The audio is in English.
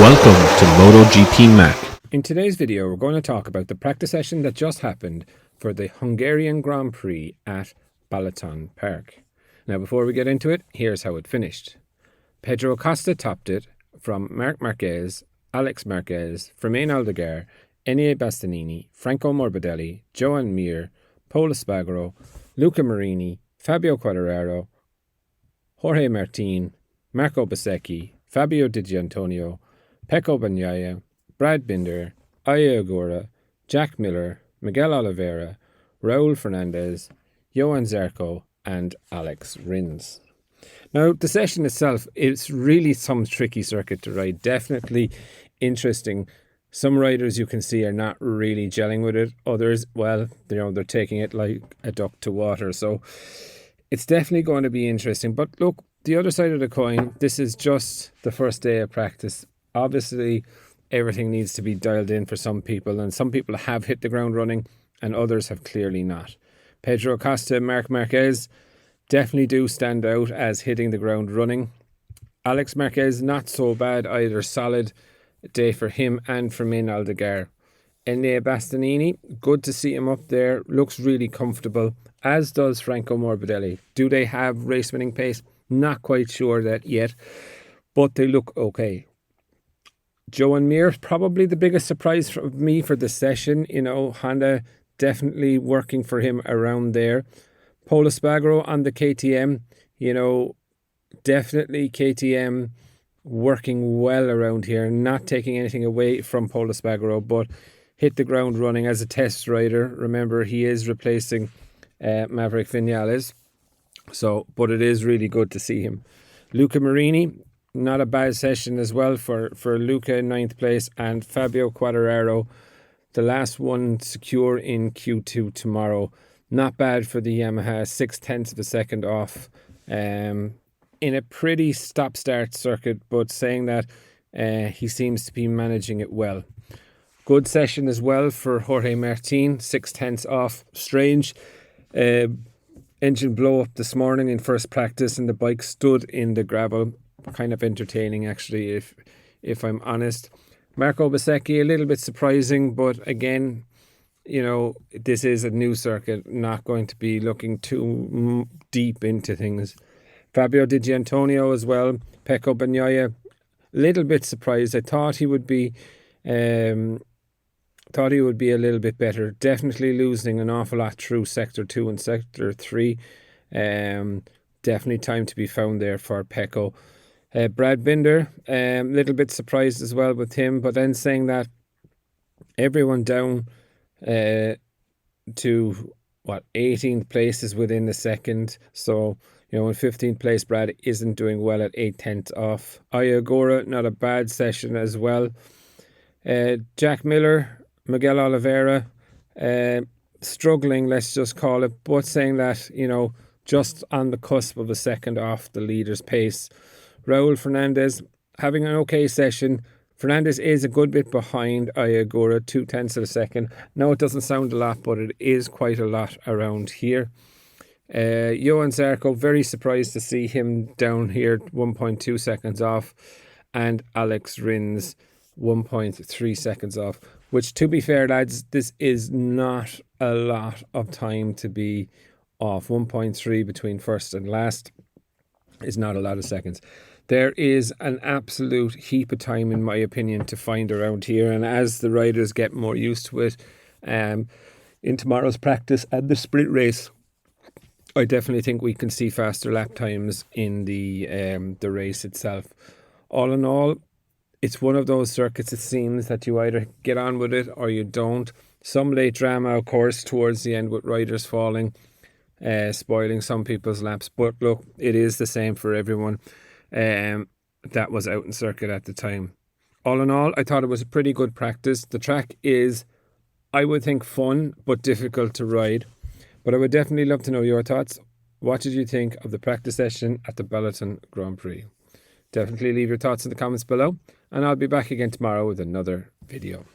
Welcome to MotoGP Mac. In today's video, we're going to talk about the practice session that just happened for the Hungarian Grand Prix at Balaton Park. Now, before we get into it, here's how it finished. Pedro Acosta topped it from Marc Marquez, Alex Marquez, Fermin Aldeguer, Enea Bastianini, Franco Morbidelli, Joan Mir, Pol Espargaro, Luca Marini, Fabio Quartararo, Jorge Martin, Marco Bezzecchi, Fabio Di Gianantonio, Pecco Bagnaia, Brad Binder, Aya Agura, Jack Miller, Miguel Oliveira, Raul Fernandez, Johan Zarco, and Alex Rins. Now, the session itself, it's really some tricky circuit to ride. Definitely interesting. Some riders you can see are not really gelling with it. Others, well, they're taking it like a duck to water. So it's definitely going to be interesting. But look, the other side of the coin, this is just the first day of practice. Obviously, everything needs to be dialed in for some people, and some people have hit the ground running and others have clearly not. Pedro Acosta and Marc Marquez definitely do stand out as hitting the ground running. Alex Marquez, not so bad either. Solid day for him and Fermin Aldeguer. Enea Bastianini, good to see him up there. Looks really comfortable, as does Franco Morbidelli. Do they have race-winning pace? Not quite sure that yet, but they look okay. Joan Mir, probably the biggest surprise for me for the session. Honda definitely working for him around there. Pol Espargaro on the KTM, definitely KTM working well around here, not taking anything away from Pol Espargaro, but hit the ground running as a test rider. Remember, he is replacing Maverick Vinales, but it is really good to see him. Luca Marini, not a bad session as well for Luca in 9th place, and Fabio Quartararo, the last one secure in Q2 tomorrow. Not bad for the Yamaha, 0.6 of a second off in a pretty stop-start circuit, but saying that he seems to be managing it well. Good session as well for Jorge Martin, 0.6 off. Strange engine blow up this morning in first practice and the bike stood in the gravel. Kind of entertaining, actually, if I'm honest. Marco Bezzecchi, a little bit surprising, but again, this is a new circuit, not going to be looking too deep into things. Fabio Di Gianantonio as well. Pecco Bagnaia, a little bit surprised. I thought he would be a little bit better. Definitely losing an awful lot through Sector 2 and Sector 3. Definitely time to be found there for Pecco. Brad Binder, a little bit surprised as well with him, but then saying that everyone down to 18th places within the second. So, in 15th place, Brad isn't doing well at 0.8 off. Aya Agura, not a bad session as well. Jack Miller, Miguel Oliveira, struggling, let's just call it, but saying that, just on the cusp of a second off the leader's pace. Raul Fernandez having an okay session. Fernandez is a good bit behind Aya Agura, 0.2 of a second. No, it doesn't sound a lot, but it is quite a lot around here. Johan Zarco, very surprised to see him down here, 1.2 seconds off. And Alex Rins, 1.3 seconds off. Which, to be fair, lads, this is not a lot of time to be off. 1.3 between first and last is not a lot of seconds. There is an absolute heap of time, in my opinion, to find around here. And as the riders get more used to it in tomorrow's practice and the sprint race, I definitely think we can see faster lap times in the race itself. All in all, it's one of those circuits, it seems, that you either get on with it or you don't. Some late drama, of course, towards the end with riders falling, spoiling some people's laps. But look, it is the same for everyone that was out in circuit at the time. All in all, I thought it was a pretty good practice. The track is, I would think, fun but difficult to ride. But I would definitely love to know your thoughts. What did you think of the practice session at the Balaton Grand Prix? Definitely leave your thoughts in the comments below, and I'll be back again tomorrow with another video.